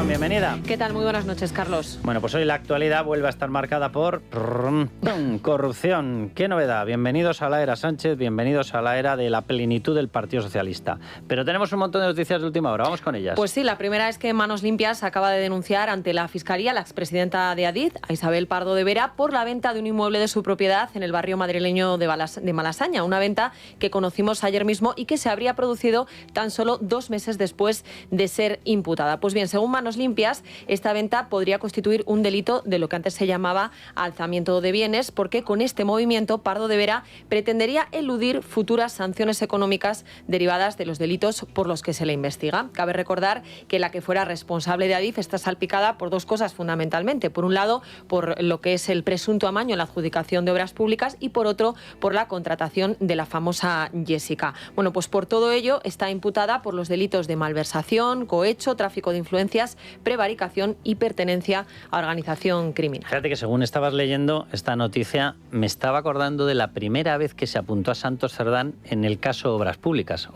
León, bienvenida. ¿Qué tal? Muy buenas noches, Carlos. Bueno, pues hoy la actualidad vuelve a estar marcada por corrupción. ¿Qué novedad? Bienvenidos a la era Sánchez, bienvenidos a la era de la plenitud del Partido Socialista. Pero tenemos un montón de noticias de última hora, vamos con ellas. Pues sí, la primera es que Manos Limpias acaba de denunciar ante la Fiscalía a la expresidenta de Adif, a Isabel Pardo de Vera, por la venta de un inmueble de su propiedad en el barrio madrileño de Malasaña. Una venta que conocimos ayer mismo y que se habría producido tan solo 2 meses después de ser imputada. Pues bien, según Manos Limpias, esta venta podría constituir un delito de lo que antes se llamaba alzamiento de bienes, porque con este movimiento Pardo de Vera pretendería eludir futuras sanciones económicas derivadas de los delitos por los que se le investiga. Cabe recordar que la que fuera responsable de Adif está salpicada por 2 cosas fundamentalmente. Por un lado, por lo que es el presunto amaño en la adjudicación de obras públicas y por otro, por la contratación de la famosa Jessica. Bueno, pues por todo ello está imputada por los delitos de malversación, cohecho, tráfico de influencias, prevaricación y pertenencia a organización criminal. Fíjate que según estabas leyendo esta noticia, me estaba acordando de la primera vez que se apuntó a Santos Cerdán en el caso Obras Públicas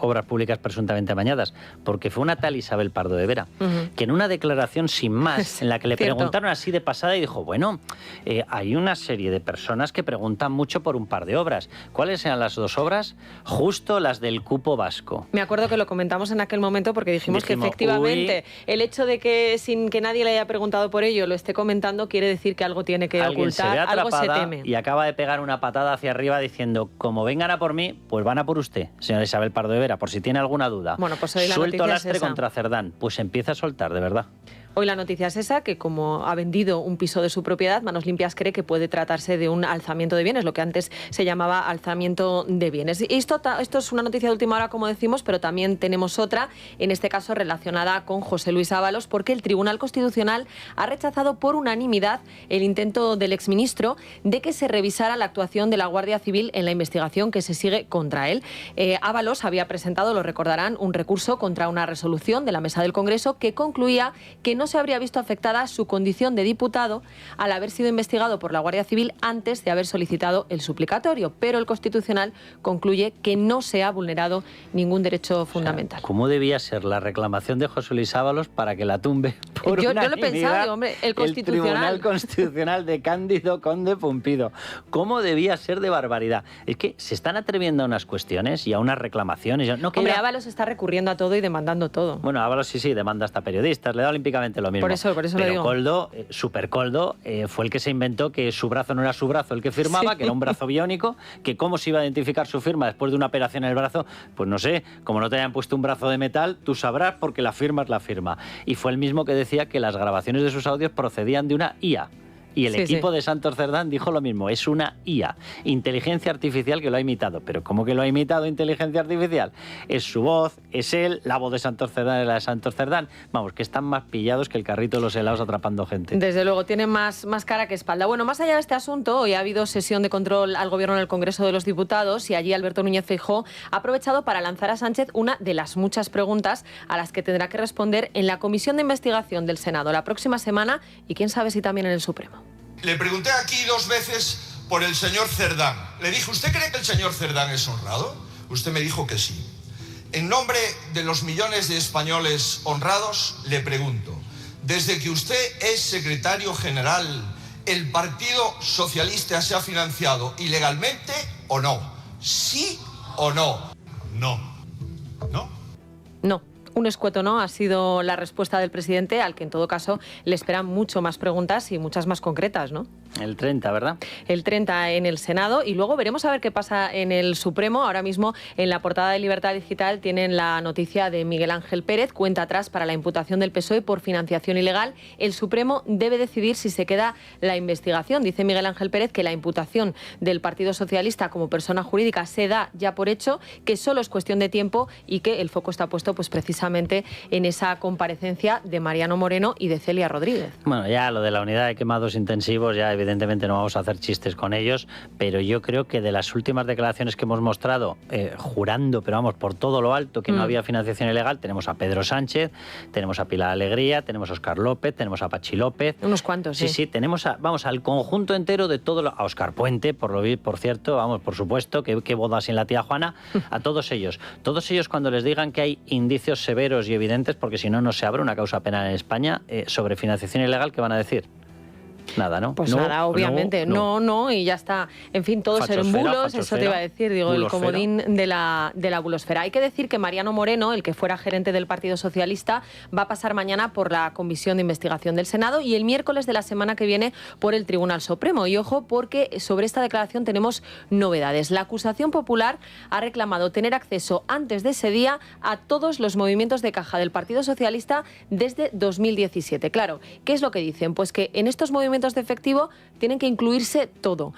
presuntamente amañadas, porque fue una tal Isabel Pardo de Vera, que en una declaración sin más, en la que le preguntaron así de pasada y dijo, bueno, hay una serie de personas que preguntan mucho por un par de obras. ¿Cuáles eran las 2 obras? Justo las del cupo vasco. Me acuerdo que lo comentamos en aquel momento porque dijimos que efectivamente el hecho de que sin que nadie le haya preguntado por ello lo esté comentando quiere decir que algo tiene que ocultar, algo se teme. Y acaba de pegar una patada hacia arriba diciendo, como vengan a por mí, pues van a por usted, señora Isabel Pardo de Vera, por si tiene alguna duda. Bueno, pues hoy la suelto noticia lastre es esa. Contra Cerdán. Pues empieza a soltar, de verdad. Hoy la noticia es esa, que como ha vendido un piso de su propiedad, Manos Limpias cree que puede tratarse de un alzamiento de bienes, lo que antes se llamaba alzamiento de bienes. Y esto es una noticia de última hora, como decimos, pero también tenemos otra, en este caso relacionada con José Luis Ábalos, porque el Tribunal Constitucional ha rechazado por unanimidad el intento del exministro de que se revisara la actuación de la Guardia Civil en la investigación que se sigue contra él. Ábalos había presentado, lo recordarán, un recurso contra una resolución de la Mesa del Congreso que concluía que no se habría visto afectada su condición de diputado al haber sido investigado por la Guardia Civil antes de haber solicitado el suplicatorio, pero el Constitucional concluye que no se ha vulnerado ningún derecho fundamental. ¿Cómo debía ser la reclamación de José Luis Ábalos para que la tumbe por yo unanimidad? Yo lo he pensado, digo, hombre, el Constitucional. El Tribunal Constitucional de Cándido Conde Pumpido. ¿Cómo debía ser de barbaridad? Es que se están atreviendo a unas cuestiones y a unas reclamaciones. No, hombre, Ábalos está recurriendo a todo y demandando todo. Bueno, Ábalos sí, demanda hasta periodistas, le da olímpicamente lo mismo. Por eso pero lo digo. Coldo, Supercoldo, fue el que se inventó que su brazo no era su brazo el que firmaba, que era un brazo biónico, que cómo se iba a identificar su firma después de una operación en el brazo, pues no sé, como no te hayan puesto un brazo de metal, tú sabrás porque la firma es la firma. Y fue el mismo que decía que las grabaciones de sus audios procedían de una IA. Y el equipo de Santos Cerdán dijo lo mismo, es una IA, inteligencia artificial que lo ha imitado. ¿Pero cómo que lo ha imitado inteligencia artificial? Es su voz, es él, la voz de Santos Cerdán es la de Santos Cerdán. Vamos, que están más pillados que el carrito de los helados atrapando gente. Desde luego, tienen más cara que espalda. Bueno, más allá de este asunto, hoy ha habido sesión de control al Gobierno en el Congreso de los Diputados y allí Alberto Núñez Feijóo ha aprovechado para lanzar a Sánchez una de las muchas preguntas a las que tendrá que responder en la Comisión de Investigación del Senado la próxima semana y quién sabe si también en el Supremo. Le pregunté aquí 2 veces por el señor Cerdán. Le dije, ¿usted cree que el señor Cerdán es honrado? Usted me dijo que sí. En nombre de los millones de españoles honrados, le pregunto, desde que usted es secretario general, ¿el Partido Socialista se ha financiado ilegalmente o no? ¿Sí o no? No. ¿No? No. Un escueto no ha sido la respuesta del presidente, al que en todo caso le esperan mucho más preguntas y muchas más concretas, ¿no? El 30, ¿verdad? El 30 en el Senado y luego veremos a ver qué pasa en el Supremo. Ahora mismo en la portada de Libertad Digital tienen la noticia de Miguel Ángel Pérez, cuenta atrás para la imputación del PSOE por financiación ilegal. El Supremo debe decidir si se queda la investigación. Dice Miguel Ángel Pérez que la imputación del Partido Socialista como persona jurídica se da ya por hecho, que solo es cuestión de tiempo y que el foco está puesto pues precisamente en esa comparecencia de Mariano Moreno y de Celia Rodríguez. Bueno, ya lo de la unidad de quemados intensivos, ya evidentemente no vamos a hacer chistes con ellos, pero yo creo que de las últimas declaraciones que hemos mostrado, jurando, pero vamos, por todo lo alto, que no había financiación ilegal, tenemos a Pedro Sánchez, tenemos a Pilar Alegría, tenemos a Óscar López, tenemos a Pachi López. Unos cuantos, sí, tenemos al conjunto entero de todo, a Óscar Puente, por cierto, vamos, por supuesto, que boda sin la tía Juana, a todos ellos cuando les digan que hay indicios severos y evidentes, porque si no, no se abre una causa penal en España sobre financiación ilegal. ¿Qué van a decir? Nada, ¿no? Pues no, nada, obviamente, no, y ya está. En fin, todos eran bulos, eso te iba a decir, digo, bulosfera. El comodín de la bulosfera. Hay que decir que Mariano Moreno, el que fuera gerente del Partido Socialista, va a pasar mañana por la Comisión de Investigación del Senado y el miércoles de la semana que viene por el Tribunal Supremo. Y ojo, porque sobre esta declaración tenemos novedades. La acusación popular ha reclamado tener acceso antes de ese día a todos los movimientos de caja del Partido Socialista desde 2017. Claro, ¿qué es lo que dicen? Pues que en estos movimientos de efectivo tienen que incluirse todos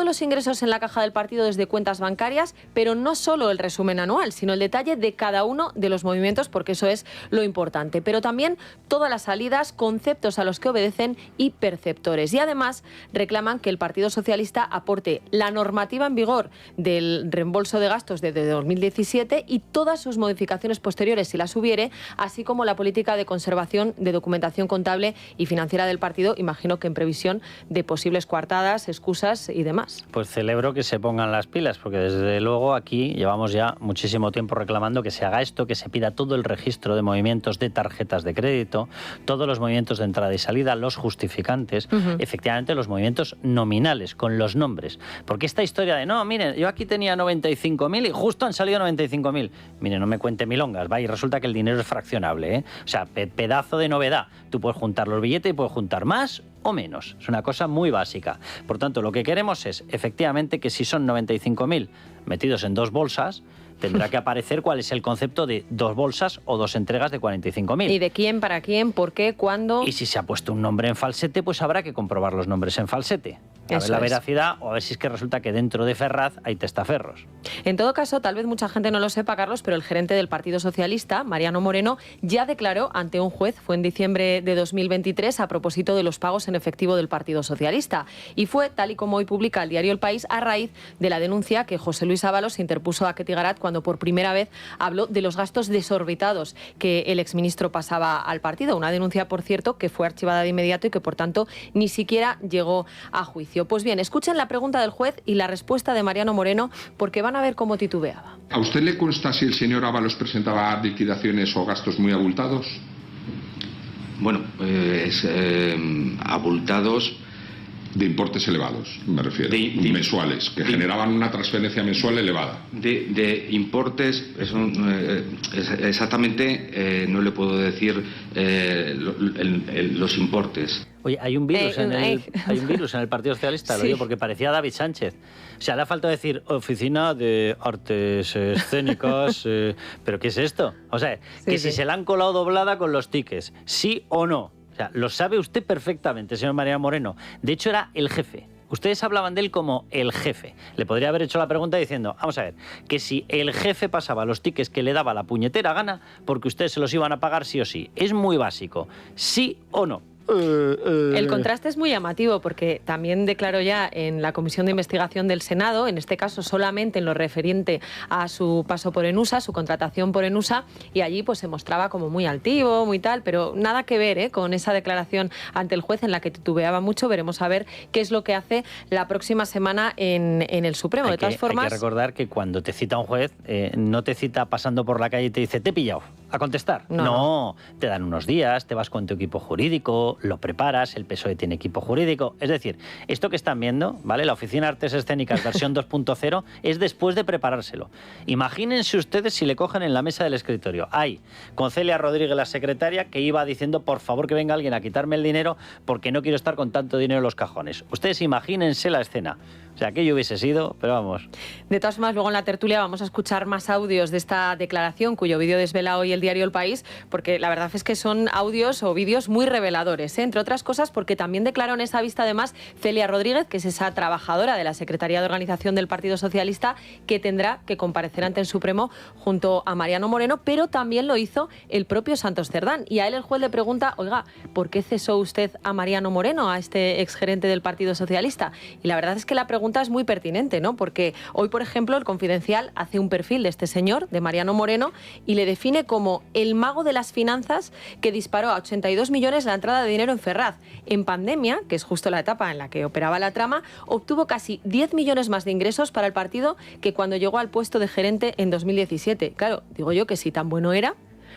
los ingresos en la caja del partido desde cuentas bancarias, pero no solo el resumen anual, sino el detalle de cada uno de los movimientos, porque eso es lo importante, pero también todas las salidas, conceptos a los que obedecen y perceptores. Y además reclaman que el Partido Socialista aporte la normativa en vigor del reembolso de gastos desde 2017 y todas sus modificaciones posteriores, si las hubiere, así como la política de conservación de documentación contable y financiera del partido, imagino que en previsión de posibles coartadas, excusas y demás. Pues celebro que se pongan las pilas, porque desde luego aquí llevamos ya muchísimo tiempo reclamando que se haga esto, que se pida todo el registro de movimientos de tarjetas de crédito, todos los movimientos de entrada y salida, los justificantes, efectivamente los movimientos nominales, con los nombres. Porque esta historia de, no, miren, yo aquí tenía 95.000 y justo han salido 95.000. Miren, no me cuente milongas, va, y resulta que el dinero es fraccionable, ¿eh? O sea, pedazo de novedad. Tú puedes juntar los billetes y puedes juntar más o menos. Es una cosa muy básica. Por tanto, lo que queremos es, efectivamente, que si son 95.000 metidos en dos bolsas, tendrá que aparecer cuál es el concepto de dos bolsas o dos entregas de 45.000. ¿Y de quién, para quién, por qué, cuándo? Y si se ha puesto un nombre en falsete, pues habrá que comprobar los nombres en falsete. A ver la veracidad o a ver si es que resulta que dentro de Ferraz hay testaferros. En todo caso, tal vez mucha gente no lo sepa, Carlos, pero el gerente del Partido Socialista, Mariano Moreno, ya declaró ante un juez, fue en diciembre de 2023, a propósito de los pagos en efectivo del Partido Socialista. Y fue, tal y como hoy publica el diario El País, a raíz de la denuncia que José Luis Ábalos interpuso a Ketty Garat cuando por primera vez habló de los gastos desorbitados que el exministro pasaba al partido. Una denuncia, por cierto, que fue archivada de inmediato y que, por tanto, ni siquiera llegó a juicio. Pues bien, escuchen la pregunta del juez y la respuesta de Mariano Moreno, porque van a ver cómo titubeaba. ¿A usted le consta si el señor Ábalos presentaba liquidaciones o gastos muy abultados? Bueno, abultados. De importes elevados, me refiero. Mensuales, que generaban una transferencia mensual elevada. De importes, eso, exactamente no le puedo decir los importes. Oye, hay un virus en el Partido Socialista, sí. Lo digo porque parecía David Sánchez. O sea, le ha faltado decir Oficina de Artes Escénicas, pero ¿qué es esto? O sea, sí, si se la han colado doblada con los tickets, ¿sí o no? O sea, lo sabe usted perfectamente, señor Mariano Moreno. De hecho, era el jefe. Ustedes hablaban de él como el jefe. Le podría haber hecho la pregunta diciendo, vamos a ver, que si el jefe pasaba los tickets que le daba la puñetera gana, porque ustedes se los iban a pagar sí o sí. Es muy básico. ¿Sí o no? El contraste es muy llamativo porque también declaró ya en la Comisión de Investigación del Senado, en este caso solamente en lo referente a su paso por ENUSA, su contratación por ENUSA, y allí pues se mostraba como muy altivo, muy tal, pero nada que ver con esa declaración ante el juez en la que titubeaba mucho. Veremos a ver qué es lo que hace la próxima semana en el Supremo. De todas formas, hay que recordar que cuando te cita un juez, no te cita pasando por la calle y te dice, te he pillado, a contestar. No, te dan unos días, te vas con tu equipo jurídico, lo preparas, el PSOE tiene equipo jurídico. Es decir, esto que están viendo, ¿vale? La Oficina de Artes Escénicas versión 2.0 es después de preparárselo. Imagínense ustedes si le cogen en la mesa del escritorio. Hay con Celia Rodríguez, la secretaria, que iba diciendo, por favor, que venga alguien a quitarme el dinero porque no quiero estar con tanto dinero en los cajones. Ustedes imagínense la escena. O sea, aquello hubiese sido, pero vamos. De todas formas, luego en la tertulia vamos a escuchar más audios de esta declaración, cuyo vídeo desvela hoy el diario El País, porque la verdad es que son audios o vídeos muy reveladores, entre otras cosas porque también declaró en esa vista además Celia Rodríguez, que es esa trabajadora de la Secretaría de Organización del Partido Socialista, que tendrá que comparecer ante el Supremo junto a Mariano Moreno, pero también lo hizo el propio Santos Cerdán. Y a él el juez le pregunta, oiga, ¿por qué cesó usted a Mariano Moreno, a este exgerente del Partido Socialista? Y la verdad es que la pregunta es muy pertinente, ¿no? Porque hoy, por ejemplo, el Confidencial hace un perfil de este señor, de Mariano Moreno, y le define como el mago de las finanzas que disparó a 82 millones la entrada de dinero en Ferraz. En pandemia, que es justo la etapa en la que operaba la trama, obtuvo casi 10 millones más de ingresos para el partido que cuando llegó al puesto de gerente en 2017. Claro, digo yo que si tan bueno era,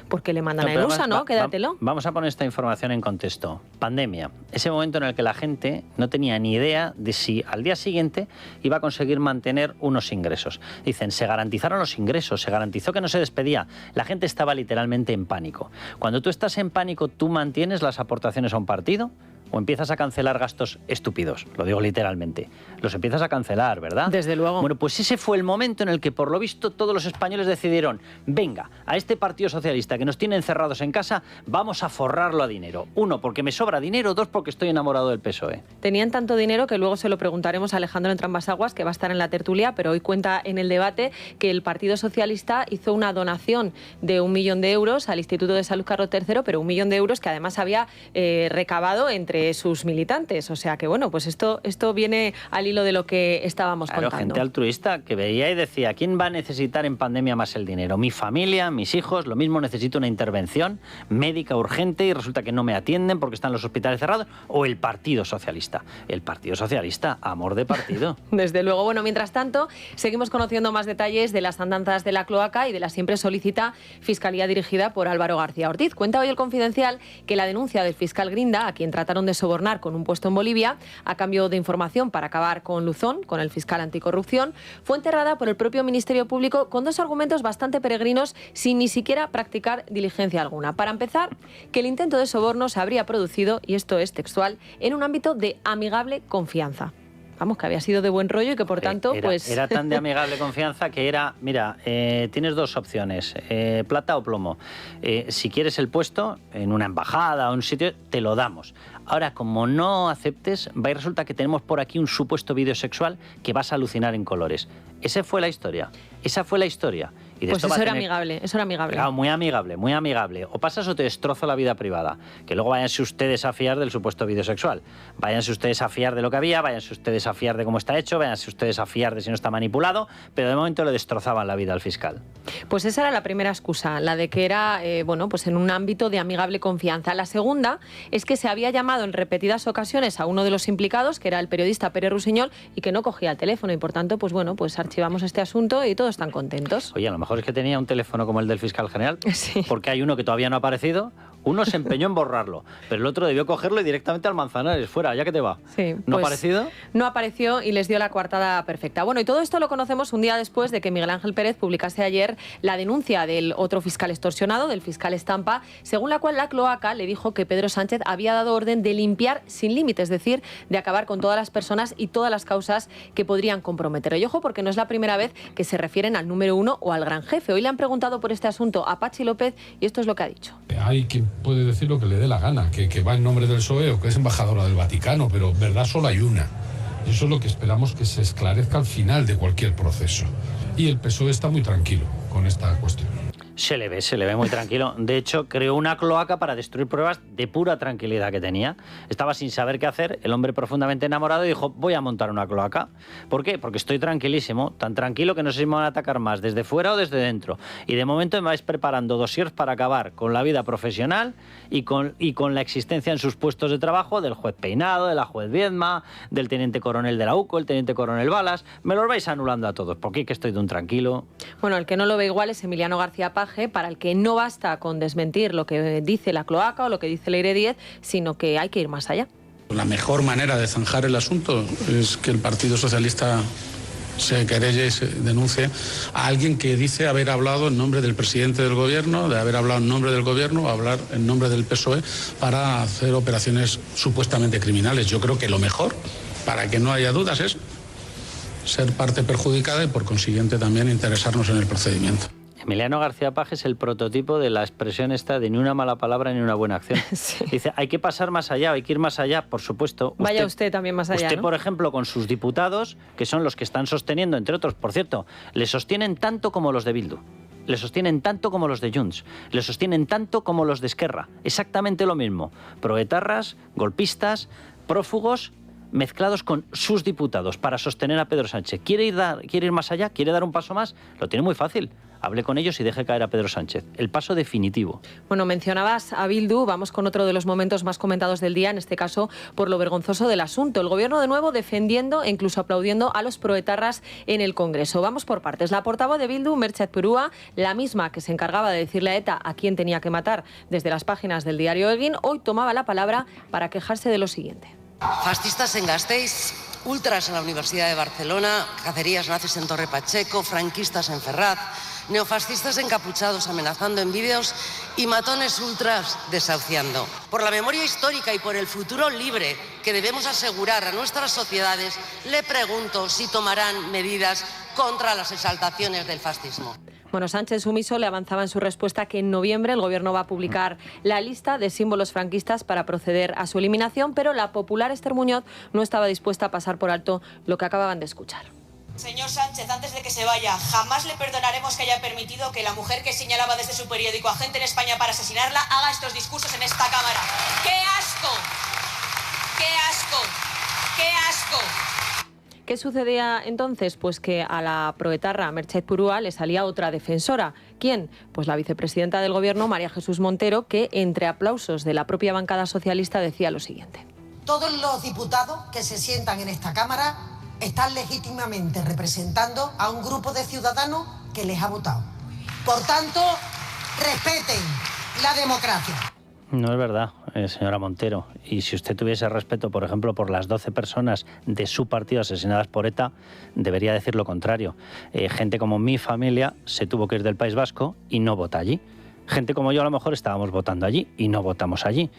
porque le mandan a EUSA, ¿no? Quédatelo. Vamos a poner esta información en contexto. Pandemia. Ese momento en el que la gente no tenía ni idea de si al día siguiente iba a conseguir mantener unos ingresos. Dicen, se garantizaron los ingresos, se garantizó que no se despedía. La gente estaba literalmente en pánico. Cuando tú estás en pánico, ¿tú mantienes las aportaciones a un partido? ¿O empiezas a cancelar gastos estúpidos? Lo digo literalmente. Los empiezas a cancelar, ¿verdad? Desde luego. Bueno, pues ese fue el momento en el que, por lo visto, todos los españoles decidieron, venga, a este Partido Socialista que nos tiene encerrados en casa, vamos a forrarlo a dinero. 1, porque me sobra dinero, 2, porque estoy enamorado del PSOE. Tenían tanto dinero que luego se lo preguntaremos a Alejandro Entrambas-Aguas, que va a estar en la tertulia, pero hoy cuenta en el debate que el Partido Socialista hizo una donación de 1 millón de euros al Instituto de Salud Carlos III, pero 1 millón de euros que además había recabado entre sus militantes. O sea que, bueno, pues esto viene al hilo de lo que estábamos contando. Gente altruista que veía y decía, ¿quién va a necesitar en pandemia más el dinero? Mi familia, mis hijos, lo mismo necesito una intervención médica urgente y resulta que no me atienden porque están los hospitales cerrados, o el Partido Socialista. El Partido Socialista, amor de partido. Desde luego. Bueno, mientras tanto, seguimos conociendo más detalles de las andanzas de la cloaca y de la siempre solícita Fiscalía dirigida por Álvaro García Ortiz. Cuenta hoy el Confidencial que la denuncia del fiscal Grinda, a quien trataron de sobornar con un puesto en Bolivia a cambio de información para acabar con Luzón, con el fiscal anticorrupción, fue enterrada por el propio Ministerio Público con 2 argumentos bastante peregrinos sin ni siquiera practicar diligencia alguna. Para empezar, que el intento de soborno se habría producido, y esto es textual, en un ámbito de amigable confianza. Vamos, que había sido de buen rollo y que por tanto, Era tan de amigable confianza que era, mira, tienes 2 opciones, plata o plomo. Si quieres el puesto en una embajada o un sitio, te lo damos. Ahora, como no aceptes, va y resulta que tenemos por aquí un supuesto vídeo sexual que vas a alucinar en colores. Esa fue la historia. Y pues eso era amigable, Claro, muy amigable, muy amigable. O pasas o te destrozo la vida privada. Que luego váyanse ustedes a fiar del supuesto vídeo sexual. Váyanse ustedes a fiar de lo que había, váyanse ustedes a fiar de cómo está hecho, váyanse ustedes a fiar de si no está manipulado, pero de momento le destrozaban la vida al fiscal. Pues esa era la primera excusa, la de que era, pues en un ámbito de amigable confianza. La segunda es que se había llamado en repetidas ocasiones a uno de los implicados, que era el periodista Pérez Rusiñol, y que no cogía el teléfono. Y por tanto, pues archivamos este asunto y todos están contentos. Oye, a lo mejor es que tenía un teléfono como el del fiscal general, sí. Porque hay uno que todavía no ha aparecido, uno se empeñó en borrarlo, pero el otro debió cogerlo y directamente al Manzanares, fuera, ya que te va. Sí, ¿No ha aparecido? No apareció y les dio la coartada perfecta. Bueno, y todo esto lo conocemos un día después de que Miguel Ángel Pérez publicase ayer la denuncia del otro fiscal extorsionado, del fiscal Estampa, según la cual la cloaca le dijo que Pedro Sánchez había dado orden de limpiar sin límites, es decir, de acabar con todas las personas y todas las causas que podrían comprometer. Y ojo, porque no es la primera vez que se refieren al número 1 o al gran jefe. Hoy le han preguntado por este asunto a Pachi López y esto es lo que ha dicho. Hay quien puede decir lo que le dé la gana, que va en nombre del PSOE o que es embajadora del Vaticano, pero verdad solo hay una. Y eso es lo que esperamos que se esclarezca al final de cualquier proceso. Y el PSOE está muy tranquilo con esta cuestión. Se le ve muy tranquilo. De hecho, creó una cloaca para destruir pruebas de pura tranquilidad que tenía. Estaba sin saber qué hacer, el hombre profundamente enamorado y dijo, voy a montar una cloaca. ¿Por qué? Porque estoy tranquilísimo, tan tranquilo que no sé si me van a atacar más desde fuera o desde dentro. Y de momento me vais preparando dossiers para acabar con la vida profesional y con la existencia en sus puestos de trabajo del juez Peinado, de la juez Viedma, del teniente coronel de la UCO, el teniente coronel Balas. Me los vais anulando a todos, porque que estoy de un tranquilo. Bueno, el que no lo ve igual es Emiliano García Paje, para el que no basta con desmentir lo que dice la cloaca o lo que dice Leire Díez, sino que hay que ir más allá. La mejor manera de zanjar el asunto es que el Partido Socialista se querelle y se denuncie a alguien que dice haber hablado en nombre del presidente del gobierno, de haber hablado en nombre del gobierno o hablar en nombre del PSOE para hacer operaciones supuestamente criminales. Yo creo que lo mejor, para que no haya dudas, es ser parte perjudicada y por consiguiente también interesarnos en el procedimiento. Emiliano García Paje es el prototipo de la expresión esta de ni una mala palabra ni una buena acción. Sí. Dice, hay que pasar más allá, hay que ir más allá, por supuesto. Vaya usted también más allá, Usted, ¿no? por ejemplo, con sus diputados, que son los que están sosteniendo, entre otros, por cierto, le sostienen tanto como los de Bildu. Le sostienen tanto como los de Junts, le sostienen tanto como los de Esquerra. Exactamente lo mismo. Proetarras, golpistas, prófugos, mezclados con sus diputados para sostener a Pedro Sánchez. ¿Quiere ir más allá? ¿Quiere dar un paso más? Lo tiene muy fácil. Hable con ellos y deje caer a Pedro Sánchez. El paso definitivo. Bueno, mencionabas a Bildu. Vamos con otro de los momentos más comentados del día, en este caso por lo vergonzoso del asunto. El Gobierno de nuevo defendiendo e incluso aplaudiendo a los proetarras en el Congreso. Vamos por partes. La portavoz de Bildu, Merche Purúa, la misma que se encargaba de decirle a ETA a quién tenía que matar desde las páginas del diario Egin, hoy tomaba la palabra para quejarse de lo siguiente. Fascistas en Gasteiz, ultras en la Universidad de Barcelona, cacerías nazis en Torre Pacheco, franquistas en Ferraz, neofascistas encapuchados amenazando en vídeos y matones ultras desahuciando. Por la memoria histórica y por el futuro libre que debemos asegurar a nuestras sociedades, le pregunto si tomarán medidas contra las exaltaciones del fascismo. Bueno, Sánchez sumiso le avanzaba en su respuesta que en noviembre el Gobierno va a publicar la lista de símbolos franquistas para proceder a su eliminación, pero la popular Esther Muñoz no estaba dispuesta a pasar por alto lo que acababan de escuchar. Señor Sánchez, antes de que se vaya, jamás le perdonaremos que haya permitido que la mujer que señalaba desde su periódico a gente en España para asesinarla haga estos discursos en esta Cámara. ¡Qué asco! ¡Qué asco! ¡Qué asco! ¿Qué sucedía entonces? Pues que a la proetarra Merche Purúa le salía otra defensora. ¿Quién? Pues la vicepresidenta del Gobierno, María Jesús Montero, que entre aplausos de la propia bancada socialista decía lo siguiente. Todos los diputados que se sientan en esta Cámara están legítimamente representando a un grupo de ciudadanos que les ha votado. Por tanto, respeten la democracia. No es verdad, señora Montero. Y si usted tuviese respeto, por ejemplo, por las 12 personas de su partido asesinadas por ETA, debería decir lo contrario. Gente como mi familia se tuvo que ir del País Vasco y no vota allí. Gente como yo a lo mejor estábamos votando allí y no votamos allí.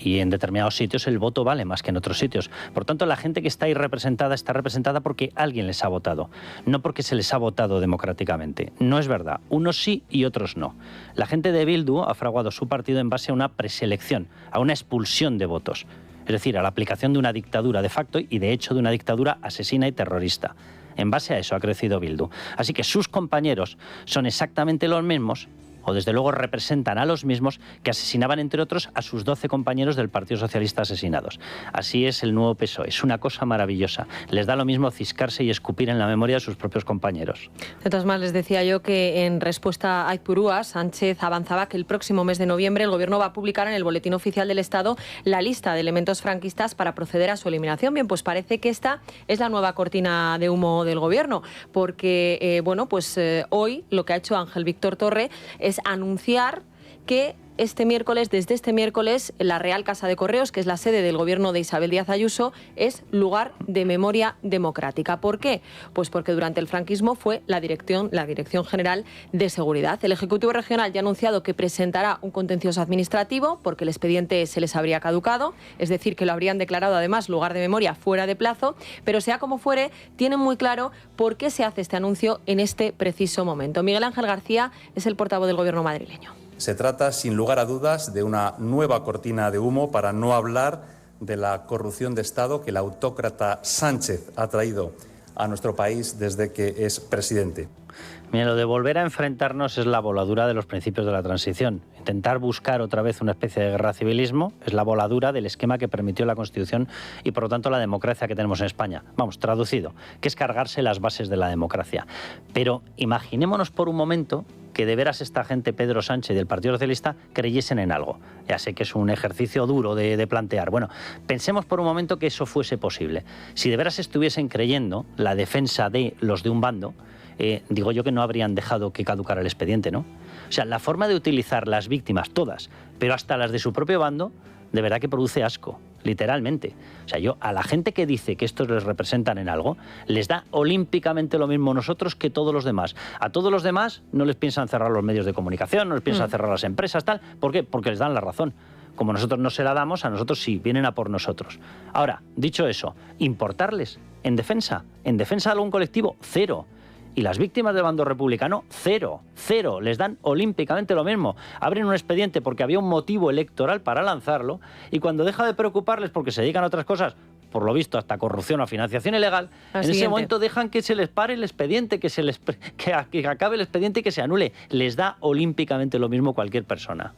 Y en determinados sitios el voto vale más que en otros sitios. Por tanto, la gente que está ahí representada está representada porque alguien les ha votado, no porque se les ha votado democráticamente. No es verdad. Unos sí y otros no. La gente de Bildu ha fraguado su partido en base a una preselección, a una expulsión de votos. Es decir, a la aplicación de una dictadura de facto y de hecho de una dictadura asesina y terrorista. En base a eso ha crecido Bildu. Así que sus compañeros son exactamente los mismos, o desde luego representan a los mismos que asesinaban, entre otros, a sus 12 compañeros del Partido Socialista asesinados. Así es el nuevo PSOE. Es una cosa maravillosa. Les da lo mismo ciscarse y escupir en la memoria de sus propios compañeros. De todas maneras, les decía yo que en respuesta a Purúa, Sánchez avanzaba que el próximo mes de noviembre el Gobierno va a publicar en el Boletín Oficial del Estado la lista de elementos franquistas para proceder a su eliminación. Bien, pues parece que esta es la nueva cortina de humo del Gobierno, porque, hoy lo que ha hecho Ángel Víctor Torre es anunciar que desde este miércoles, la Real Casa de Correos, que es la sede del Gobierno de Isabel Díaz Ayuso, es lugar de memoria democrática. ¿Por qué? Pues porque durante el franquismo fue la Dirección General de Seguridad. El Ejecutivo Regional ya ha anunciado que presentará un contencioso administrativo porque el expediente se les habría caducado, es decir, que lo habrían declarado además lugar de memoria fuera de plazo, pero sea como fuere, tienen muy claro por qué se hace este anuncio en este preciso momento. Miguel Ángel García es el portavoz del Gobierno madrileño. Se trata, sin lugar a dudas, de una nueva cortina de humo para no hablar de la corrupción de Estado que el autócrata Sánchez ha traído a nuestro país desde que es presidente. Mira, lo de volver a enfrentarnos es la voladura de los principios de la transición. Intentar buscar otra vez una especie de guerra civilismo es la voladura del esquema que permitió la Constitución y, por lo tanto, la democracia que tenemos en España. Vamos, traducido, que es cargarse las bases de la democracia. Pero imaginémonos por un momento que de veras esta gente, Pedro Sánchez y el Partido Socialista, creyesen en algo. Ya sé que es un ejercicio duro de plantear. Bueno, pensemos por un momento que eso fuese posible. Si de veras estuviesen creyendo la defensa de los de un bando, digo yo que no habrían dejado que caducara el expediente, ¿no? O sea, la forma de utilizar las víctimas, todas, pero hasta las de su propio bando, de verdad que produce asco, literalmente. O sea, yo a la gente que dice que estos les representan en algo, les da olímpicamente lo mismo nosotros que todos los demás. A todos los demás no les piensan cerrar los medios de comunicación, no les piensan cerrar las empresas, tal. ¿Por qué? Porque les dan la razón. Como nosotros no se la damos, a nosotros sí, vienen a por nosotros. Ahora, dicho eso, ¿importarles en defensa de algún colectivo? Cero. Y las víctimas del bando republicano, cero, les dan olímpicamente lo mismo. Abren un expediente porque había un motivo electoral para lanzarlo y cuando deja de preocuparles porque se dedican a otras cosas, por lo visto hasta corrupción o financiación ilegal, en ese momento dejan que se les pare el expediente, que acabe el expediente y que se anule. Les da olímpicamente lo mismo cualquier persona.